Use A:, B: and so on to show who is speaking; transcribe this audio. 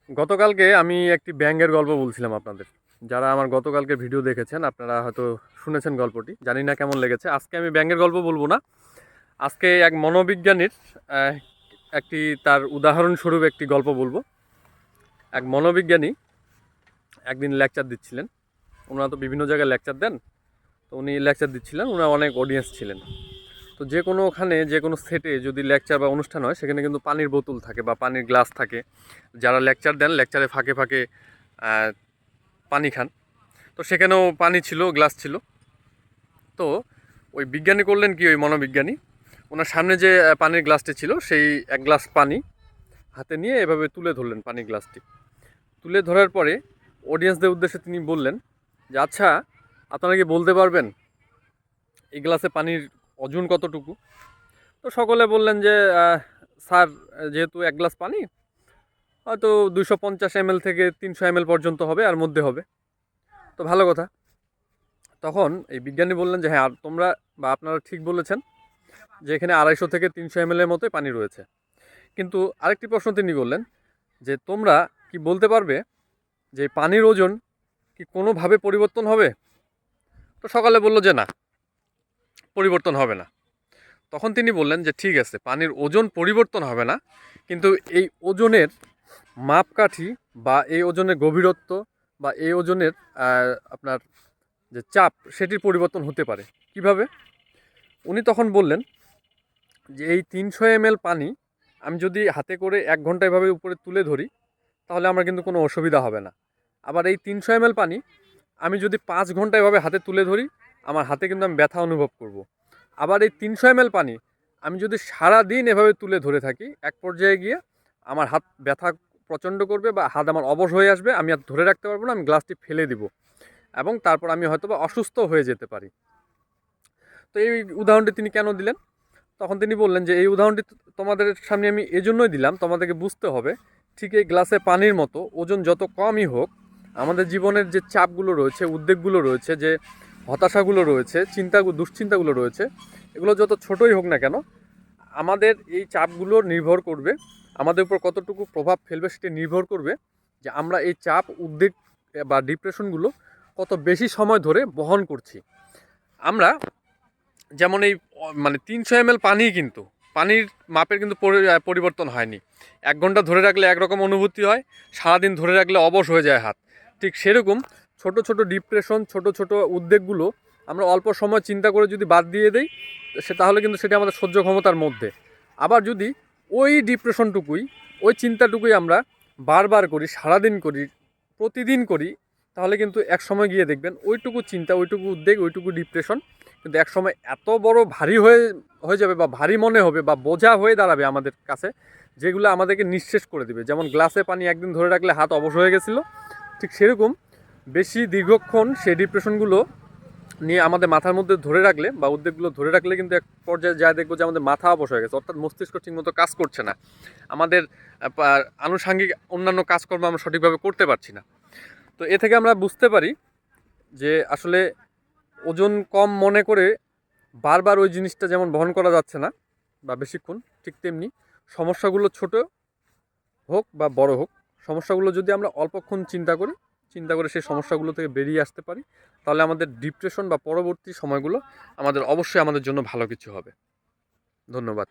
A: গতকালকে আমি একটি ব্যাঙের গল্প বলছিলাম আপনাদের। যারা আমার গতকালকে ভিডিও দেখেছেন আপনারা হয়তো শুনেছেন গল্পটি। জানি না কেমন লেগেছে। আজকে আমি ব্যাঙের গল্প বলবো না। আজকে এক মনোবিজ্ঞানীর আহ, একটি তার উদাহরণস্বরূপ একটি গল্প বলবো। এক মনোবিজ্ঞানী একদিন লেকচার দিচ্ছিলেন। ওনারা তো বিভিন্ন জায়গায় লেকচার দেন। তো উনি লেকচার দিচ্ছিলেন, ওনার অনেক অডিয়েন্স ছিলেন। তো যে কোনো ওখানে যে কোনো সেটে যদি লেকচার বা অনুষ্ঠান হয় সেখানে কিন্তু পানির বোতল থাকে বা পানির গ্লাস থাকে। যারা লেকচার দেন লেকচারে ফাঁকে ফাঁকে আহ, পানি খান। তো সেখানেও পানি ছিল, গ্লাস ছিল। তো ওই বিজ্ঞানী করলেন কি, ওই মনোবিজ্ঞানী ওনার সামনে যে পানির গ্লাসটি ছিল সেই এক গ্লাস পানি হাতে নিয়ে এভাবে তুলে ধরলেন পানির গ্লাসটি। তুলে ধরার পরে অডিয়েন্সদের উদ্দেশ্যে তিনি বললেন যে আচ্ছা, আপনারা কি বলতে পারবেন এই গ্লাসে পানির ওজন কতটুকু? তো সকলে বললেন যে স্যার, যেহেতু এক গ্লাস পানি হয়তো 250 ml থেকে 300 ml পর্যন্ত হবে, আর মধ্যে হবে। তো ভালো কথা। তখন এই বিজ্ঞানী বললেন যে হ্যাঁ, আর তোমরা বা আপনারা ঠিক বলেছেন যে এখানে 250 থেকে 300 ml এর মতোই পানি রয়েছে। কিন্তু আরেকটি প্রশ্ন তিনি বললেন যে তোমরা কি বলতে পারবে যে পানির ওজন কি কোনোভাবে পরিবর্তন হবে? তো সকালে বলল যে না, পরিবর্তন হবে না। তখন তিনি বললেন যে ঠিক আছে, পানির ওজন পরিবর্তন হবে না, কিন্তু এই ওজনের মাপকাঠি বা এই ওজনের গভীরত্ব বা এই ওজনের আপনার যে চাপ সেটির পরিবর্তন হতে পারে। কিভাবে? উনি তখন বললেন যে এই 300 ml পানি আমি যদি হাতে করে 1 ঘন্টা এভাবে উপরে তুলে ধরি তাহলে আমার কিন্তু কোনো অসুবিধা হবে না। আবার এই 300 ml পানি আমি যদি 5 ঘন্টা এভাবে হাতে তুলে ধরি আমার হাতে কিন্তু আমি ব্যথা অনুভব করব। আবার এই 300 ml পানি আমি যদি সারা দিন এভাবে তুলে ধরে থাকি, এক পর্যায়ে গিয়ে আমার হাত ব্যথা প্রচণ্ড করবে বা হাত আমার অবশ হয়ে আসবে, আমি আর ধরে রাখতে পারবো না, আমি গ্লাসটি ফেলে দিব এবং তারপর আমি হয়তো বা অসুস্থ হয়ে যেতে পারি। তো এই উদাহরণটি তিনি কেন দিলেন? তখন তিনি বললেন যে এই উদাহরণটি তোমাদের সামনে আমি এজন্যই দিলাম, তোমাদেরকে বুঝতে হবে ঠিক এই গ্লাসে পানির মতো ওজন যত কমই হোক, আমাদের জীবনের যে চাপগুলো রয়েছে, উদ্বেগগুলো রয়েছে, যে হতাশাগুলো রয়েছে, দুশ্চিন্তাগুলো রয়েছে, এগুলো যত ছোটই হোক না কেন, আমাদের এই চাপগুলো নির্ভর করবে, আমাদের উপর কতটুকু প্রভাব ফেলবে সেটি নির্ভর করবে যে আমরা এই চাপ, উদ্বেগ বা ডিপ্রেশনগুলো কত বেশি সময় ধরে বহন করছি। আমরা যেমন এই মানে 300 ml পানি, কিন্তু পানির মাপের কিন্তু পরিবর্তন হয়নি। 1 ঘন্টা ধরে রাখলে একরকম অনুভূতি হয়, সারাদিন ধরে রাখলে অবশ হয়ে যায় হাত। ঠিক সেরকম ছোট ছোট ডিপ্রেশন, ছোট ছোট উদ্বেগগুলো আমরা অল্প সময় চিন্তা করে যদি বাদ দিয়ে দিই তাহলে কিন্তু সেটা আমাদের সহ্য ক্ষমতার মধ্যে। আবার যদি ওই ডিপ্রেশনটুকুই, ওই চিন্তাটুকুই আমরা বারবার করি, সারাদিন করি, প্রতিদিন করি, তাহলে কিন্তু এক সময় গিয়ে দেখবেন ওইটুকু চিন্তা, ওইটুকু উদ্বেগ, ওইটুকু ডিপ্রেশন কিন্তু একসময় এত বড় ভারী হয়ে হয়ে যাবে বা ভারী মনে হবে বা বোঝা হয়ে দাঁড়াবে আমাদের কাছে, যেগুলো আমাদেরকে নিঃশেষ করে দিবে। যেমন গ্লাসে পানি একদিন ধরে রাখলে হাত অবশ হয়ে গেছিলো, ঠিক সেরকম বেশি দীর্ঘক্ষণ সেই ডিপ্রেশনগুলো নিয়ে আমাদের মাথার মধ্যে ধরে রাখলে বা উদ্বেগগুলো ধরে রাখলে কিন্তু এক পর্যায়ে যা দেখবো যে আমাদের মাথা অবশ হয়ে গেছে, অর্থাৎ মস্তিষ্ক ঠিকমতো কাজ করছে না, আমাদের আনুষাঙ্গিক অন্যান্য কাজকর্ম আমরা সঠিকভাবে করতে পারছি না। তো এ থেকে আমরা বুঝতে পারি যে আসলে ওজন কম মনে করে বারবার ওই জিনিসটা যেমন বহন করা যাচ্ছে না বা বেশিক্ষণ, ঠিক তেমনি সমস্যাগুলো ছোট হোক বা বড় হোক, সমস্যাগুলো যদি আমরা অল্পক্ষণ চিন্তা করে সেই সমস্যাগুলো থেকে বেরিয়ে আসতে পারি, তাহলে আমাদের ডিপ্রেশন বা পরবর্তী সময়গুলো আমাদের অবশ্যই আমাদের জন্য ভালো কিছু হবে। ধন্যবাদ।